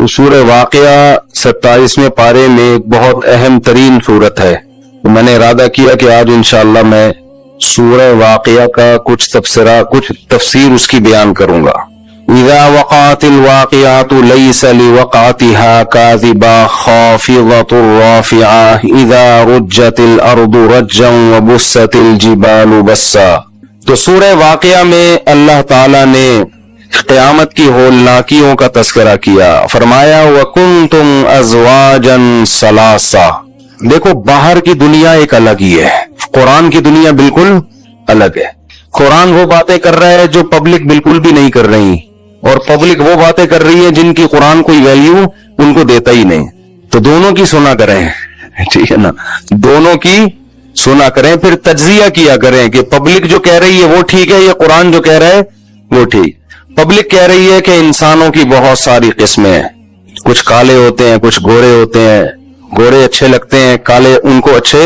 سورہ واقعہ 27ویں پارے میں ایک بہت اہم ترین صورت ہے. تو میں نے ارادہ کیا کہ آج انشاءاللہ میں سورہ واقعہ کا کچھ تفسیرہ کچھ تفسیر اس کی بیان کروں گا. اذا وقعت الواقعات ليس لوقعتها كاذبة خافضة رافعة اذا رجت الارض رجا وبست الجبال بسا. تو سورہ واقعہ میں اللہ تعالی نے قیامت کی ہولناکیوں کا تذکرہ کیا. فرمایا وَكُنْتُمْ أَزْوَاجًا ثَلَاثًا. دیکھو باہر کی دنیا ایک الگ ہی ہے, قرآن کی دنیا بالکل الگ ہے. قرآن وہ باتیں کر رہا ہے جو پبلک بالکل بھی نہیں کر رہی, اور پبلک وہ باتیں کر رہی ہے جن کی قرآن کوئی ویلیو ان کو دیتا ہی نہیں. تو دونوں کی سنا کریں, ٹھیک ہے نا, دونوں کی سنا کریں, پھر تجزیہ کیا کریں کہ پبلک جو کہہ رہی ہے وہ ٹھیک ہے یا قرآن جو کہہ رہا ہے وہ ٹھیک. پبلک کہہ رہی ہے کہ انسانوں کی بہت ساری قسمیں ہیں, کچھ کالے ہوتے ہیں, کچھ گورے ہوتے ہیں, گورے اچھے لگتے ہیں, کالے ان کو اچھے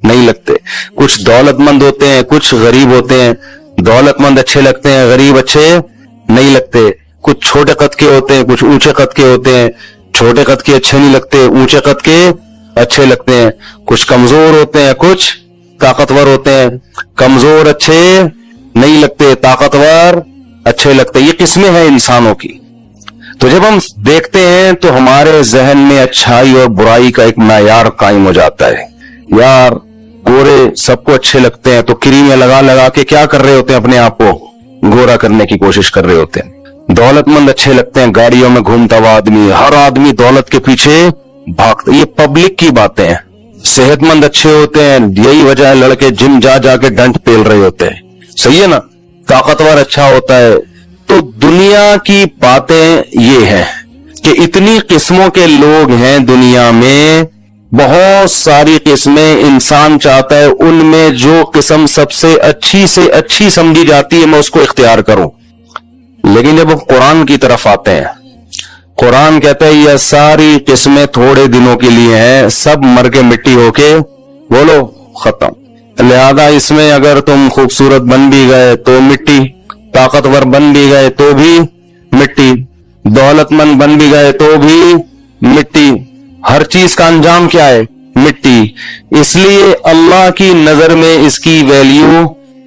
نہیں لگتے. کچھ دولت مند ہوتے ہیں, کچھ غریب ہوتے ہیں, دولت مند اچھے لگتے ہیں, غریب اچھے نہیں لگتے. کچھ چھوٹے قد کے ہوتے ہیں, کچھ اونچے قد کے ہوتے ہیں, چھوٹے قد کے اچھے نہیں لگتے, اونچے قد کے اچھے لگتے ہیں. کچھ کمزور ہوتے ہیں, کچھ طاقتور ہوتے ہیں, کمزور اچھے نہیں لگتے, طاقتور اچھے لگتے. یہ قسمیں ہیں انسانوں کی. تو جب ہم دیکھتے ہیں تو ہمارے ذہن میں اچھائی اور برائی کا ایک معیار قائم ہو جاتا ہے. یار گورے سب کو اچھے لگتے ہیں, تو کریمیں لگا لگا کے کیا کر رہے ہوتے ہیں, اپنے آپ کو گورا کرنے کی کوشش کر رہے ہوتے ہیں. دولت مند اچھے لگتے ہیں, گاڑیوں میں گھومتا ہوا آدمی, ہر آدمی دولت کے پیچھے بھاگتا. یہ پبلک کی باتیں ہیں. صحت مند اچھے ہوتے ہیں, یہی وجہ ہے لڑکے جم جا جا کے ڈنڈ پیل رہے ہوتے ہیں, صحیح ہے نا. طاقتور اچھا ہوتا ہے. تو دنیا کی باتیں یہ ہیں کہ اتنی قسموں کے لوگ ہیں دنیا میں, بہت ساری قسمیں. انسان چاہتا ہے ان میں جو قسم سب سے اچھی سمجھی جاتی ہے میں اس کو اختیار کروں. لیکن جب ہم قرآن کی طرف آتے ہیں, قرآن کہتا ہے یہ ساری قسمیں تھوڑے دنوں کے لیے ہیں, سب مر کے مٹی ہو کے بولو ختم. لہذا اس میں اگر تم خوبصورت بن بھی گئے تو مٹی, طاقتور بن بھی گئے تو بھی مٹی, دولت مند بن بھی گئے تو بھی مٹی. ہر چیز کا انجام کیا ہے, مٹی. اس لیے اللہ کی نظر میں اس کی ویلیو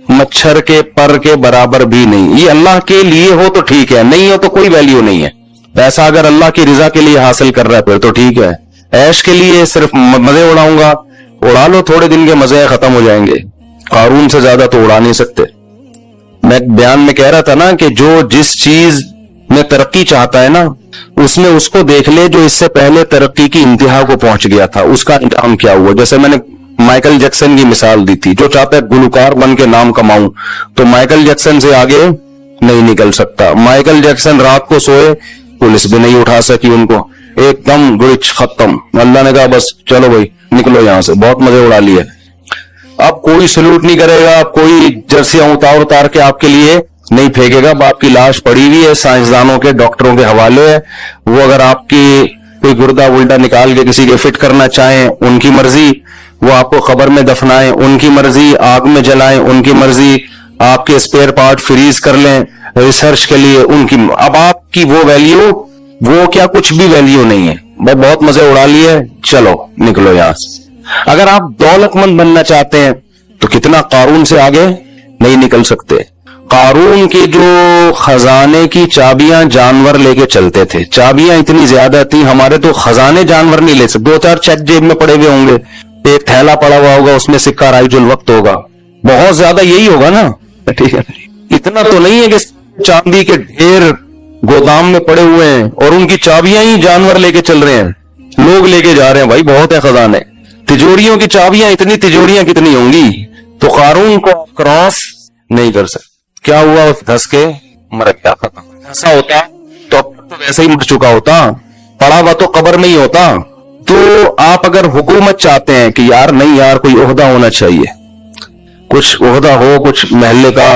مچھر کے پر کے برابر بھی نہیں. یہ اللہ کے لیے ہو تو ٹھیک ہے, نہیں ہو تو کوئی ویلیو نہیں ہے. پیسہ اگر اللہ کی رضا کے لیے حاصل کر رہا ہے پھر تو ٹھیک ہے. عیش کے لیے صرف مزے اڑاؤں گا, اڑا لو, تھوڑے دن کے مزے ختم ہو جائیں گے. قارون سے زیادہ تو اڑا نہیں سکتے. میں بیان میں کہہ رہا تھا نا کہ جو جس چیز میں ترقی چاہتا ہے نا, اس میں اس کو دیکھ لے جو اس سے پہلے ترقی کی انتہا کو پہنچ گیا تھا, اس کا انجام کیا ہوا. جیسے میں نے مائیکل جیکسن کی مثال دی تھی, جو چاہتا ہے گلوکار بن کے نام کماؤں, تو مائیکل جیکسن سے آگے نہیں نکل سکتا. مائیکل جیکسن رات کو سوئے, پولیس بھی نہیں اٹھا سکی ان کو, ایک دم گرچ ختم. اللہ نے کہا بس چلو بھائی نکلو یہاں سے, بہت مزے اڑا لیے. اب کوئی سلوٹ نہیں کرے گا, اب کوئی جرسیاں اتار کے آپ کے لیے نہیں پھینکے گا. آپ کی لاش پڑی ہوئی ہے, سائنسدانوں کے ڈاکٹروں کے حوالے ہے. وہ اگر آپ کی کوئی گردہ ولٹا نکال کے کسی کے فٹ کرنا چاہیں ان کی مرضی, وہ آپ کو قبر میں دفنائیں ان کی مرضی, آگ میں جلائیں ان کی مرضی, آپ کے اسپیئر پارٹ فریز کر لیں ریسرچ کے لیے ان کی. اب آپ کی وہ ویلیو, وہ کیا کچھ بھی ویلیو نہیں ہے. بہت مزے اڑا لیے, چلو نکلو یہاں سے. اگر آپ دولت مند بننا چاہتے ہیں تو کتنا قارون سے آگے نہیں نکل سکتے. قارون کی جو خزانے کی چابیاں جانور لے کے چلتے تھے, چابیاں اتنی زیادہ تھیں, ہمارے تو خزانے جانور نہیں لے سکتے. 2-4 چیک جیب میں پڑے ہوئے ہوں گے, ایک تھیلا پڑا ہوا ہوگا اس میں سکہ رائج الوقت ہوگا, بہت زیادہ یہی ہوگا نا, ٹھیک ہے. اتنا تو نہیں ہے کہ چاندی کے ڈھیر گودام میں پڑے ہوئے ہیں اور ان کی چابیاں ہی جانور لے کے چل رہے ہیں, لوگ لے کے جا رہے ہیں. بھائی بہت ہے خزانے. تجوریوں کی چابیاں, اتنی تجوریاں کتنی ہوں گی. تو قارون کو کراس نہیں کر سکتے. کیا ہوا, دھس کے مر گیا, ختم. ایسا ہوتا تو اب تو ویسے ہی مر چکا ہوتا, پڑا ہوا تو قبر میں ہی ہوتا. تو آپ اگر حکومت چاہتے ہیں کہ یار نہیں یار کوئی عہدہ ہونا چاہیے, کچھ عہدہ ہو, کچھ محلے کا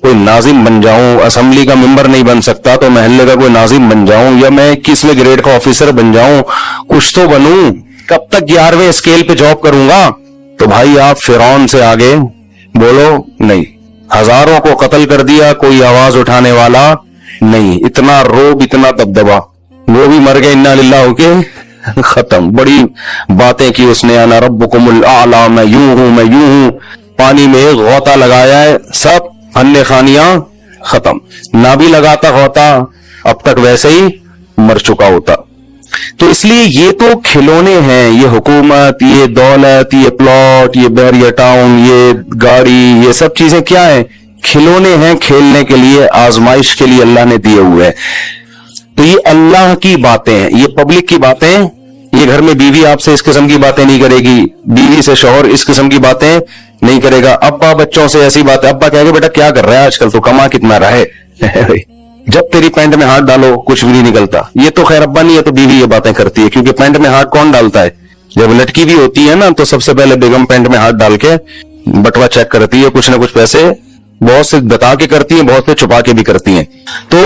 کوئی ناظم بن جاؤں, اسمبلی کا ممبر نہیں بن سکتا تو محلے کا کوئی ناظم بن جاؤں, یا میں 21ویں گریڈ کا آفیسر بن جاؤں, کچھ تو بنوں, کب تک 11ویں اسکیل پہ جاب کروں گا. تو بھائی آپ فرعون سے آگے بولو نہیں. ہزاروں کو قتل کر دیا, کوئی آواز اٹھانے والا نہیں. اتنا روب, اتنا دبدبا. وہ بھی مر گئے انا للہ ہو کے ختم. بڑی باتیں کی اس نے, انا ربکم الاعلی, میں یوں ہوں میں یوں ہوں. پانی میں ایک غوطہ لگایا ہے, سب فن خانیاں ختم. نہ بھی لگاتا غوطہ اب تک ویسے ہی مر چکا ہوتا. تو اس لیے یہ تو کھلونے ہیں, یہ حکومت, یہ دولت, یہ پلاٹ, یہ بحریہ ٹاؤن, یہ گاڑی, یہ سب چیزیں کیا ہیں؟ کھلونے ہیں کھیلنے کے لیے, آزمائش کے لیے اللہ نے دیے ہوئے. تو یہ اللہ کی باتیں ہیں, یہ پبلک کی باتیں. یہ گھر میں بیوی آپ سے اس قسم کی باتیں نہیں کرے گی, بیوی سے شوہر اس قسم کی باتیں نہیں کرے گا, ابا بچوں سے ایسی باتیں. ابا کہے گا بیٹا کیا کر رہا ہے آج کل, تو کما کتنا رہا ہے جب تیری پینٹ میں ہاتھ ڈالو کچھ بھی نہیں نکلتا. یہ تو خیر ابا نہیں ہے, تو بیوی یہ باتیں کرتی ہے, کیونکہ پینٹ میں ہاتھ کون ڈالتا ہے؟ جب لٹکی بھی ہوتی ہے نا تو سب سے پہلے بیگم پینٹ میں ہاتھ ڈال کے بٹوا چیک کرتی ہے, کچھ نہ کچھ پیسے بہت سے بتا کے کرتی ہیں, بہت سے چھپا کے بھی کرتی ہیں. تو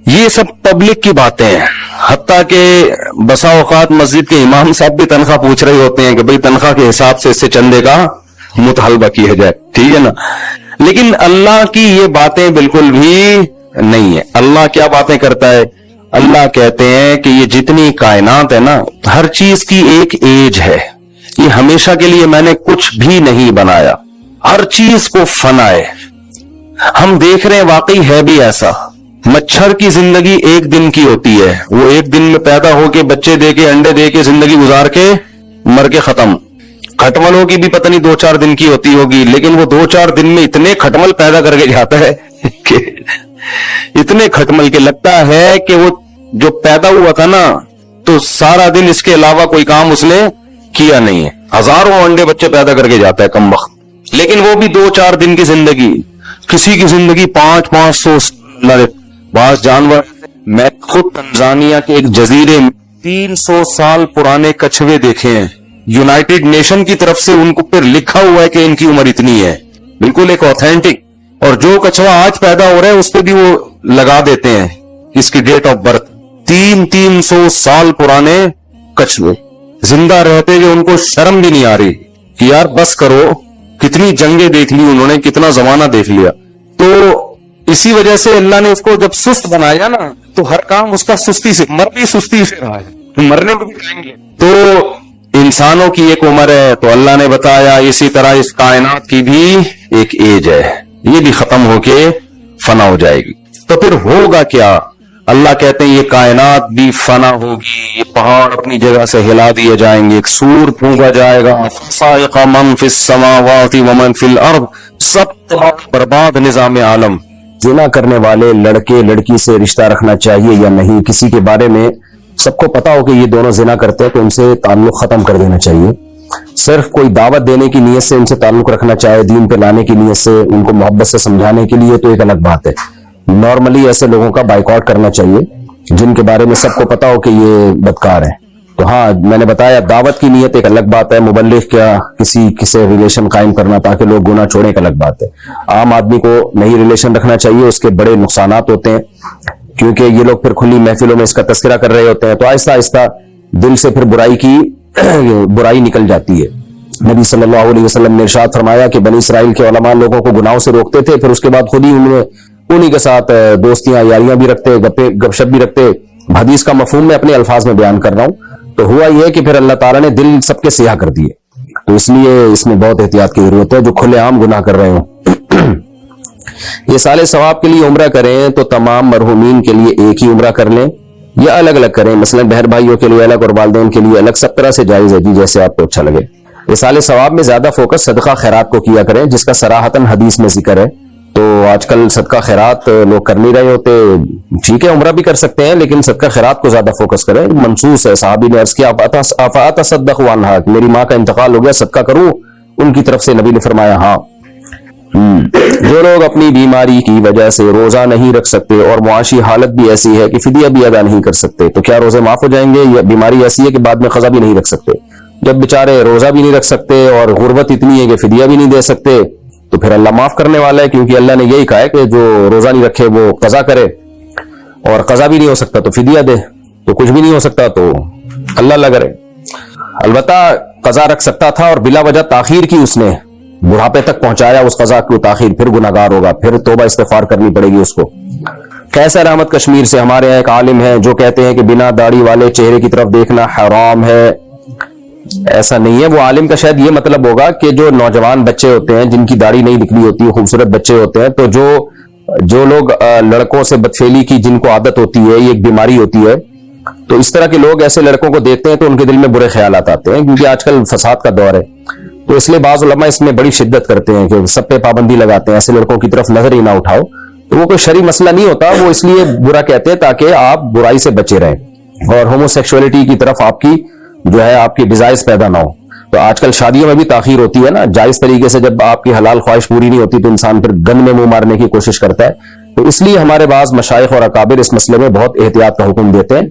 یہ سب پبلک کی باتیں ہیں. حتیٰ کہ بسا اوقات مسجد کے امام صاحب بھی تنخواہ پوچھ رہے ہوتے ہیں کہ بھئی تنخواہ کے حساب سے اس سے چندے کا مطالبہ کیا جائے, ٹھیک ہے نا. لیکن اللہ کی یہ باتیں بالکل بھی نہیں ہے. اللہ کیا باتیں کرتا ہے؟ اللہ کہتے ہیں کہ یہ جتنی کائنات ہے نا, ہر چیز کی ایک ایج ہے. یہ ہمیشہ کے لیے میں نے کچھ بھی نہیں بنایا, ہر چیز کو فنا ہے. ہم دیکھ رہے ہیں واقعی ہے بھی ایسا. مچھر کی زندگی ایک دن کی ہوتی ہے, وہ ایک دن میں پیدا ہو کے بچے دے کے انڈے دے کے زندگی گزار کے مر کے ختم. کھٹملوں کی بھی پتہ نہیں 2-4 دن کی ہوتی ہوگی, لیکن وہ 2-4 دن میں اتنے کھٹمل پیدا کر کے جاتا ہے کہ اتنے کھٹمل کے لگتا ہے کہ وہ جو پیدا ہوا تھا نا تو سارا دن اس کے علاوہ کوئی کام اس نے کیا نہیں ہے. ہزاروں انڈے بچے پیدا کر کے جاتا ہے کم وقت, لیکن وہ بھی 2-4 دن کی زندگی. کسی کی زندگی 500 بعض جانور. میں خود تنزانیہ کے ایک جزیرے میں 300 سال پرانے کچھوے دیکھے ہیں. یونائٹڈ نیشن کی طرف سے ان کو پھر لکھا ہوا ہے کہ ان کی عمر اتنی ہے, بالکل ایک آتھینٹک. اور جو کچھوا آج پیدا ہو رہا ہے اس پہ بھی وہ لگا دیتے ہیں اس کی ڈیٹ آف برتھ. 300 سال پرانے کچھوے زندہ رہتے ہوئے ان کو شرم بھی نہیں آ رہی کہ یار بس کرو, کتنی جنگیں دیکھ لی انہوں نے, کتنا زمانہ دیکھ لیا. تو اسی وجہ سے اللہ نے اس کو جب سست بنایا نا تو ہر کام اس کا سستی سے, مر بھی سستی سے رہا ہے, مرنے میں بھی جائیں گے. تو انسانوں کی ایک عمر ہے, تو اللہ نے بتایا اسی طرح اس کائنات کی بھی ایک ایج ہے, یہ بھی ختم ہو کے فنا ہو جائے گی. تو پھر ہوگا کیا؟ اللہ کہتے ہیں یہ کائنات بھی فنا ہوگی, یہ پہاڑ اپنی جگہ سے ہلا دیے جائیں گے, ایک سور پھونکا جائے گا, فصائق من فی السماوات ومن فی الارض, سب برباد نظام عالم. زنا کرنے والے لڑکے لڑکی سے رشتہ رکھنا چاہیے یا نہیں, کسی کے بارے میں سب کو پتا ہو کہ یہ دونوں زنا کرتے ہیں تو ان سے تعلق ختم کر دینا چاہیے. صرف کوئی دعوت دینے کی نیت سے ان سے تعلق رکھنا چاہے, دین پہ لانے کی نیت سے, ان کو محبت سے سمجھانے کے لیے, تو ایک الگ بات ہے. نارملی ایسے لوگوں کا بائیکاٹ کرنا چاہیے جن کے بارے میں سب کو پتا ہو کہ یہ بدکار ہیں. تو ہاں میں نے بتایا دعوت کی نیت ایک الگ بات ہے, مبلغ کیا کسی سے ریلیشن قائم کرنا تاکہ لوگ گناہ چھوڑیں ایک الگ بات ہے. عام آدمی کو نہیں ریلیشن رکھنا چاہیے, اس کے بڑے نقصانات ہوتے ہیں کیونکہ یہ لوگ پھر کھلی محفلوں میں اس کا تذکرہ کر رہے ہوتے ہیں, تو آہستہ آہستہ دل سے پھر برائی نکل جاتی ہے. نبی صلی اللہ علیہ وسلم نے ارشاد فرمایا کہ بنی اسرائیل کے علماء لوگوں کو گناہوں سے روکتے تھے, پھر اس کے بعد خود ہی انہیں کے ساتھ دوستیاں یاریاں بھی رکھتے, گپ شپ بھی رکھتے. حدیث کا مفہوم میں اپنے الفاظ میں بیان کر رہا ہوں. تو ہوا یہ کہ پھر اللہ تعالیٰ نے دل سب کے سیاہ کر دیے. تو اس لیے اس میں بہت احتیاط کی ضرورت ہے. جو کھلے عام گناہ کر رہے ہوں یہ سال ثواب کے لیے عمرہ کریں تو تمام مرحومین کے لیے ایک ہی عمرہ کر لیں یا الگ الگ کریں, مثلا بہن بھائیوں کے لیے الگ اور والدین کے لیے الگ, سب طرح سے جائز ہے جی, جیسے آپ کو اچھا لگے. اس سال ثواب میں زیادہ فوکس صدقہ خیرات کو کیا کریں جس کا صراحتاً حدیث میں ذکر ہے. تو آج کل صدقہ خیرات لوگ کر نہیں رہے ہوتے, ٹھیک ہے عمرہ بھی کر سکتے ہیں لیکن صدقہ خیرات کو زیادہ فوکس کریں. منصوص ہے, صحابی نے عرض کیا افاتصدق عنہا, میری ماں کا انتقال ہو گیا صدقہ کروں, ان کی طرف سے نبی نے فرمایا ہاں. جو لوگ اپنی بیماری کی وجہ سے روزہ نہیں رکھ سکتے اور معاشی حالت بھی ایسی ہے کہ فدیہ بھی ادا نہیں کر سکتے, تو کیا روزے معاف ہو جائیں گے؟ یا بیماری ایسی ہے کہ بعد میں قضا بھی نہیں رکھ سکتے؟ جب بیچارے روزہ بھی نہیں رکھ سکتے اور غربت اتنی ہے کہ فدیہ بھی نہیں دے سکتے, تو پھر اللہ معاف کرنے والا ہے, کیونکہ اللہ نے یہی کہا ہے کہ جو روزہ نہیں رکھے وہ قضا کرے, اور قضا بھی نہیں ہو سکتا تو فدیہ دے, تو کچھ بھی نہیں ہو سکتا تو اللہ اللہ کرے. البتہ قضا رکھ سکتا تھا اور بلا وجہ تاخیر کی اس نے, بڑھاپے تک پہنچایا اس قضا کو تاخیر, پھر گناہگار ہوگا, پھر توبہ استغفار کرنی پڑے گی اس کو. قیصر احمد کشمیر سے ہمارے یہاں ایک عالم ہیں جو کہتے ہیں کہ بنا داڑھی والے چہرے کی طرف دیکھنا حرام ہے. ایسا نہیں ہے. وہ عالم کا شاید یہ مطلب ہوگا کہ جو نوجوان بچے ہوتے ہیں جن کی داڑھی نہیں نکلی ہوتی, خوبصورت بچے ہوتے ہیں, تو جو لوگ لڑکوں سے بدفعلی کی جن کو عادت ہوتی ہے, یہ ایک بیماری ہوتی ہے, تو اس طرح کے لوگ ایسے لڑکوں کو دیکھتے ہیں تو ان کے دل میں برے خیالات آتے ہیں, کیونکہ آج کل فساد کا دور ہے. تو اس لیے بعض علماء اس میں بڑی شدت کرتے ہیں کہ سب پہ پابندی لگاتے ہیں, ایسے لڑکوں کی طرف نظر ہی نہ اٹھاؤ. تو وہ کوئی شرعی مسئلہ نہیں ہوتا, وہ اس لیے برا کہتے ہیں تاکہ آپ برائی سے بچے رہیں اور ہومو سیکشولیٹی کی طرف آپ کی جو ہے آپ کی ڈیزائرز پیدا نہ ہو. تو آج کل شادیوں میں بھی تاخیر ہوتی ہے نا, جائز طریقے سے جب آپ کی حلال خواہش پوری نہیں ہوتی تو انسان پھر گن میں منہ مارنے کی کوشش کرتا ہے. تو اس لیے ہمارے بعض مشائخ اور اکابر اس مسئلے میں بہت احتیاط کا حکم دیتے ہیں,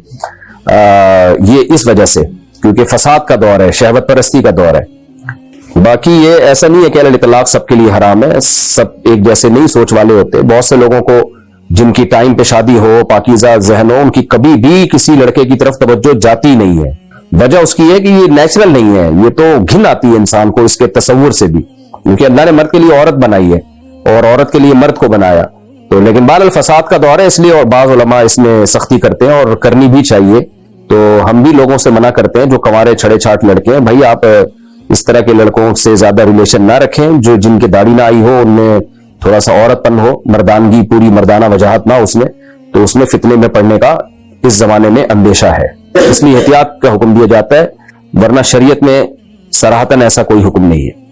یہ اس وجہ سے کیونکہ فساد کا دور ہے, شہوت پرستی کا دور ہے. باقی یہ ایسا نہیں ہے کہ اطلاق سب کے لیے حرام ہے, سب ایک جیسے نہیں سوچ والے ہوتے. بہت سے لوگوں کو جن کی ٹائم پہ شادی ہو, پاکیزہ ذہن ہو, ان کی کبھی بھی کسی لڑکے کی طرف توجہ جاتی نہیں ہے. وجہ اس کی ہے کہ یہ نیچرل نہیں ہے, یہ تو گھن آتی ہے انسان کو اس کے تصور سے بھی, کیونکہ اللہ نے مرد کے لیے عورت بنائی ہے اور عورت کے لیے مرد کو بنایا. تو لیکن بہرحال فساد کا دور ہے, اس لیے اور بعض علماء اس میں سختی کرتے ہیں اور کرنی بھی چاہیے. تو ہم بھی لوگوں سے منع کرتے ہیں جو کنوارے چھڑے چھاٹ لڑکے ہیں, بھائی آپ اس طرح کے لڑکوں سے زیادہ ریلیشن نہ رکھیں. جو جن کے داڑھی نہ آئی ہو, ان میں تھوڑا سا عورت پن ہو, مردانگی پوری مردانہ وجاہت نہ اس میں, تو اس میں فتنے میں پڑنے کا اس زمانے میں اندیشہ ہے. اس لیے احتیاط کا حکم دیا جاتا ہے, ورنہ شریعت میں صراحتاً ایسا کوئی حکم نہیں ہے.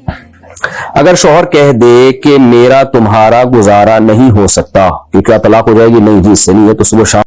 اگر شوہر کہہ دے کہ میرا تمہارا گزارا نہیں ہو سکتا, کہ کیا طلاق ہو جائے گی؟ نہیں جی, اس سے نہیں ہے. تو صبح شام